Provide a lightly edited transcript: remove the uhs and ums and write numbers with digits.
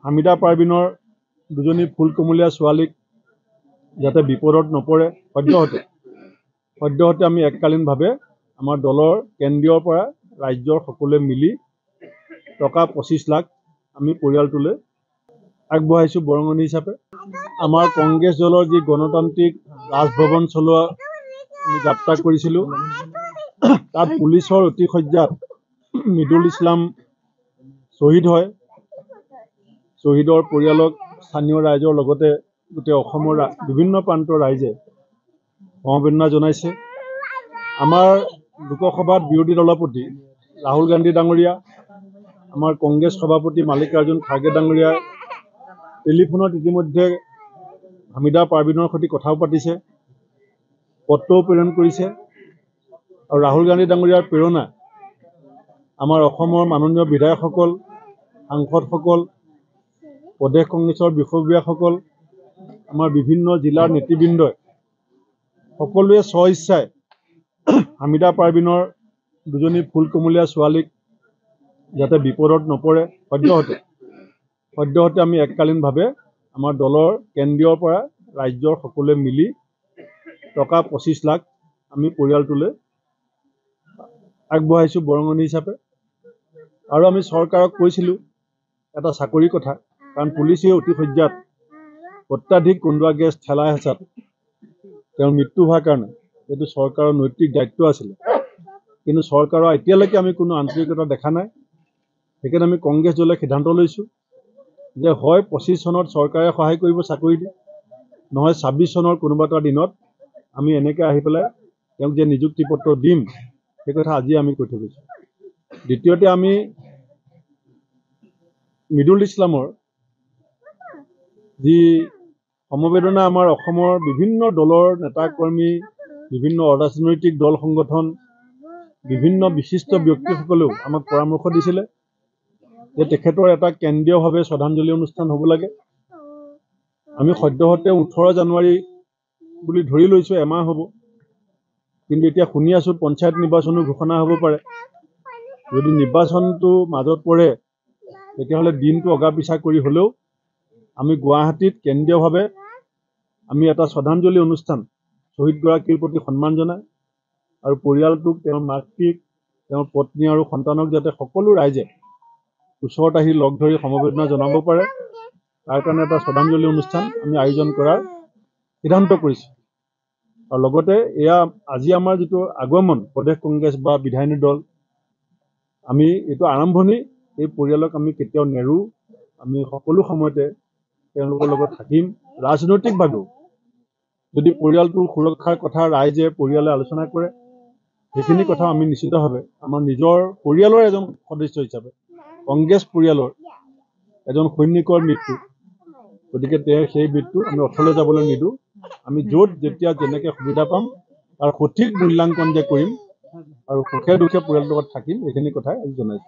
হামিদা পাৰবিনৰ দুজনী ফুলকুমলীয়া ছোৱালীক যাতে বিপদত নপৰে সদ্যহতে আমি এককালীনভাৱে আমাৰ দলৰ কেন্দ্ৰীয়ৰ পৰা ৰাজ্যৰ সকলোৱে মিলি টকা 25 লাখ আমি পৰিয়ালটোলৈ আগবঢ়াইছোঁ বৰঙণি হিচাপে। আমাৰ কংগ্ৰেছ দলৰ যি গণতান্ত্ৰিক ৰাজভৱন চলোৱা আমি যাত্ৰা কৰিছিলোঁ, তাত পুলিচৰ অতিশয্যাত মৃদুল ইছলাম শ্বহীদ হয়। শ্বহীদৰ পৰিয়ালক স্থানীয় ৰাইজৰ লগতে গোটেই অসমৰ বিভিন্ন প্ৰান্তৰ ৰাইজে সমবেদনা জনাইছে। আমাৰ লোকসভাত বিৰোধী দলৰ প্ৰতি ৰাহুল গান্ধী ডাঙৰীয়া, আমাৰ কংগ্ৰেছ সভাপতি মাল্লিকাৰ্জুন খাৰ্গে ডাঙৰীয়াই টেলিফোনত ইতিমধ্যে হামিদা পাৰবিনৰ সৈতে কথাও পাতিছে, পত্ৰও প্ৰেৰণ কৰিছে। আৰু ৰাহুল গান্ধী ডাঙৰীয়াৰ প্ৰেৰণা আমাৰ অসমৰ মাননীয় বিধায়কসকল, সাংসদসকল, প্ৰদেশ কংগ্ৰেছৰ বিষয়ববীয়াসকল, আমাৰ বিভিন্ন জিলাৰ নেতৃবৃন্দই সকলোৱে স্বইচ্ছাই হামিদা পাৰবিনৰ দুজনী ফুলকুমলীয়া ছোৱালীক যাতে বিপদত নপৰে সদ্যহতে আমি এককালীনভাৱে আমাৰ দলৰ কেন্দ্ৰীয়ৰ পৰা ৰাজ্যৰ সকলোৱে মিলি টকা 25 লাখ আমি পৰিয়ালটোলৈ আগবঢ়াইছোঁ বৰঙণি হিচাপে। আৰু আমি চৰকাৰক কৈছিলোঁ এটা চাকৰিৰ কথা, কাৰণ পুলিচে অতিশয্যাত অত্যাধিক কন্দুৱা গেছ ঠেলাই হেঁচাত তেওঁৰ মৃত্যু হোৱাৰ কাৰণে এইটো চৰকাৰৰ নৈতিক দায়িত্ব আছিলে, কিন্তু চৰকাৰৰ এতিয়ালৈকে আমি কোনো আন্তৰিকতা দেখা নাই। সেইকাৰণে আমি কংগ্ৰেছ দলে সিদ্ধান্ত লৈছোঁ যে হয় 25 চনত চৰকাৰে সহায় কৰিব চাকৰি দি, নহয় 26 চনৰ কোনোবা এটা দিনত আমি এনেকৈ আহি পেলাই তেওঁক যে নিযুক্তি পত্ৰ দিম, সেই কথা আজি আমি কৈ থৈ গৈছোঁ। দ্বিতীয়তে আমি মৃদুল ইছলামৰ যি সমবেদনা আমাৰ অসমৰ বিভিন্ন দলৰ নেতাকৰ্মী, বিভিন্ন অৰাজনৈতিক দল সংগঠন, বিভিন্ন বিশিষ্ট ব্যক্তিসকলেও আমাক পৰামৰ্শ দিছিলে যে তেখেতৰ এটা কেন্দ্ৰীয়ভাৱে শ্ৰদ্ধাঞ্জলি অনুষ্ঠান হ'ব লাগে। আমি সদ্যহতে 18 জানুৱাৰী বুলি ধৰি লৈছোঁ, এমাহ হ'ব, কিন্তু এতিয়া শুনি আছোঁ পঞ্চায়ত নিৰ্বাচনো ঘোষণা হ'ব পাৰে। যদি নিৰ্বাচনটো মাজত পৰে তেতিয়াহ'লে দিনটো অগা পিছা কৰি হ'লেও আমি গুৱাহাটীত কেন্দ্ৰীয়ভাৱে আমি এটা শ্ৰদ্ধাঞ্জলি অনুষ্ঠান শ্বহীদগৰাকীৰ প্ৰতি সন্মান জনাই আৰু পৰিয়ালটোক, তেওঁৰ মাতৃক, তেওঁৰ পত্নী আৰু সন্তানক যাতে সকলো ৰাইজে ওচৰত আহি লগ ধৰি সমবেদনা জনাব পাৰে, তাৰ কাৰণে এটা শ্ৰদ্ধাঞ্জলি অনুষ্ঠান আমি আয়োজন কৰাৰ সিদ্ধান্ত কৰিছোঁ। আৰু লগতে এয়া আজি আমাৰ যিটো আগমন প্ৰদেশ কংগ্ৰেছ বা বিধায়িনী দল, আমি এইটো আৰম্ভণি। এই পৰিয়ালক আমি কেতিয়াও নেৰোঁ, আমি সকলো সময়তে তেওঁলোকৰ লগত থাকিম। ৰাজনৈতিকভাৱেও যদি পৰিয়ালটোৰ সুৰক্ষাৰ কথা ৰাইজে পৰিয়ালে আলোচনা কৰে, সেইখিনি কথা আমি নিশ্চিতভাৱে আমাৰ নিজৰ পৰিয়ালৰ এজন সদস্য হিচাপে, কংগ্ৰেছ পৰিয়ালৰ এজন সৈনিকৰ মৃত্যু, গতিকে সেই মৃত্যু আমি অথলে যাবলৈ নিদিওঁ। আমি য'ত যেতিয়া যেনেকৈ সুবিধা পাম তাৰ সঠিক মূল্যাংকন যে কৰিম আৰু সুখে দুখে পৰিয়ালটোৰ লগত থাকিম, এইখিনি কথাই আজি জনাইছোঁ।